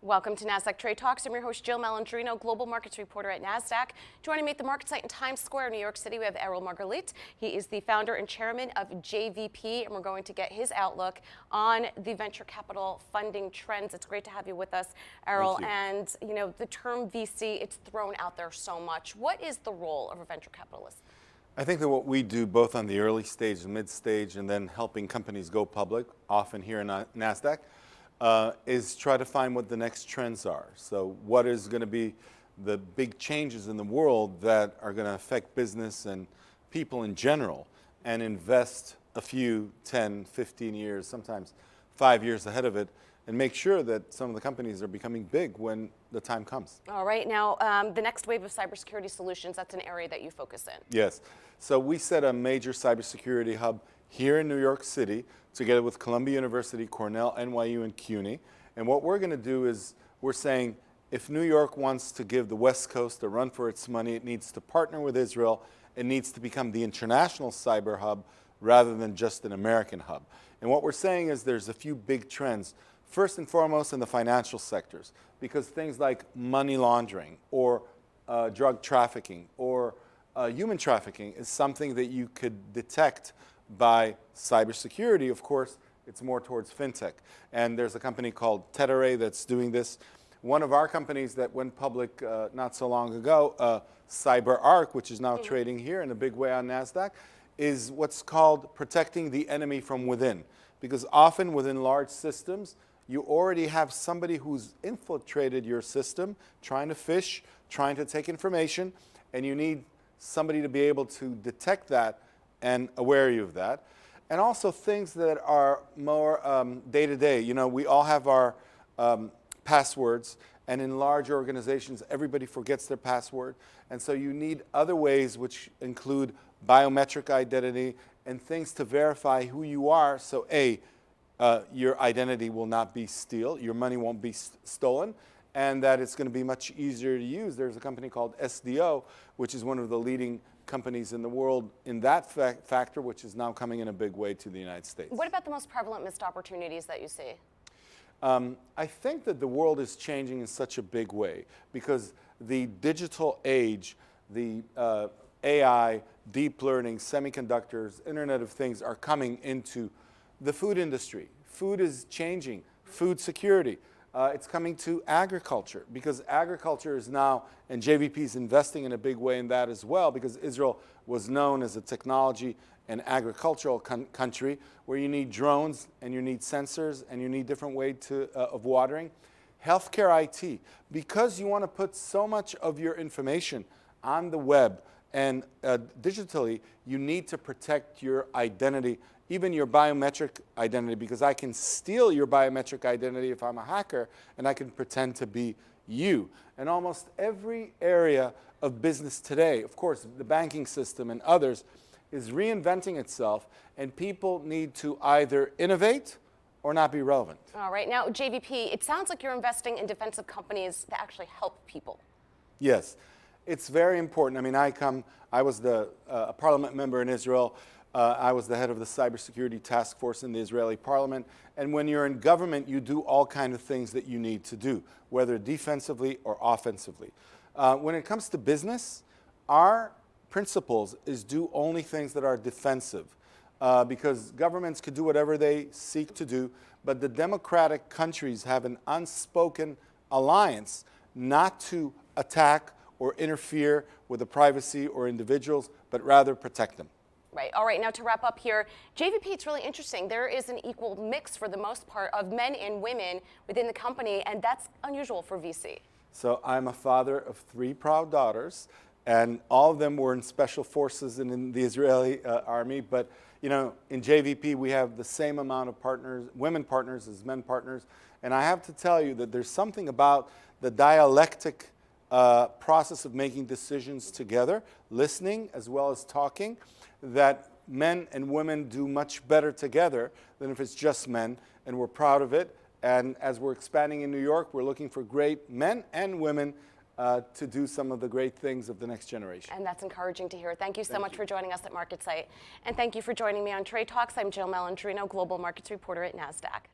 Welcome to Nasdaq Trade Talks. I'm your host, Jill Malandrino, global markets reporter at Nasdaq. Joining me at the market site in Times Square, New York City, we have Erel Margalit. He is the founder and chairman of JVP, and we're going to get his outlook on the venture capital funding trends. It's great to have you with us, Erel. And you know, the term VC, it's thrown out there so much. What is the role of a venture capitalist? I think that what we do both on the early stage, mid stage, and then helping companies go public, often here in Nasdaq, is try to find what the next trends are. So what is going to be the big changes in the world that are going to affect business and people in general, and invest a few 10, 15 years, sometimes 5 years ahead of it, and make sure that some of the companies are becoming big when the time comes. All right. Now, the next wave of cybersecurity solutions, that's an area that you focus in. Yes. So we set a major cybersecurity hub here in New York City, together with Columbia University, Cornell, NYU, and CUNY. And what we're going to do is we're saying if New York wants to give the West Coast a run for its money, it needs to partner with Israel. It needs to become the international cyber hub rather than just an American hub. And what we're saying is there's a few big trends. First and foremost in the financial sectors, because things like money laundering or drug trafficking or human trafficking is something that you could detect by cybersecurity. Of course, it's more towards fintech. And there's a company called Tether that's doing this. One of our companies that went public not so long ago, CyberArk, which is now trading here in a big way on Nasdaq, is what's called protecting the enemy from within. Because often within large systems, you already have somebody who's infiltrated your system, trying to phish, trying to take information, and you need somebody to be able to detect that and aware you of that. And also things that are more day-to-day. You know, we all have our passwords, and in large organizations, everybody forgets their password. And so you need other ways, which include biometric identity and things to verify who you are. So your identity will not be stolen, your money won't be stolen, and that it's going to be much easier to use. There's a company called SDO, which is one of the leading companies in the world in that factor, which is now coming in a big way to the United States. What about the most prevalent missed opportunities that you see? I think that the world is changing in such a big way because the digital age, the AI, deep learning, semiconductors, Internet of Things are coming into the food industry. Food is changing, food security. It's coming to agriculture because agriculture is now, and JVP is investing in a big way in that as well, because Israel was known as a technology and agricultural country where you need drones and you need sensors and you need different ways of watering. Healthcare IT, because you want to put so much of your information on the web and digitally, you need to protect your identity, even your biometric identity, because I can steal your biometric identity if I'm a hacker, and I can pretend to be you. And almost every area of business today, of course, the banking system and others, is reinventing itself, and people need to either innovate or not be relevant. All right. Now, JVP, it sounds like you're investing in defensive companies that actually help people. Yes. It's very important. I mean, I was a parliament member in Israel. I was the head of the cybersecurity task force in the Israeli parliament. And when you're in government, you do all kinds of things that you need to do, whether defensively or offensively. When it comes to business, our principles is do only things that are defensive, because governments could do whatever they seek to do, but the democratic countries have an unspoken alliance not to attack or interfere with the privacy or individuals, but rather protect them. Right. All right. Now to wrap up here, JVP, it's really interesting. There is an equal mix for the most part of men and women within the company, and that's unusual for VC. So I'm a father of 3 proud daughters, and all of them were in special forces and in the Israeli army. But you know, in JVP, we have the same amount of partners, women partners as men partners. And I have to tell you that there's something about the dialectic process of making decisions together, listening as well as talking, that men and women do much better together than if it's just men, and we're proud of it. And as we're expanding in New York, we're looking for great men and women to do some of the great things of the next generation. And that's encouraging to hear. Thank you so much for joining us at MarketSite. And thank you for joining me on Trade Talks. I'm Jill Malandrino, Global Markets Reporter at Nasdaq.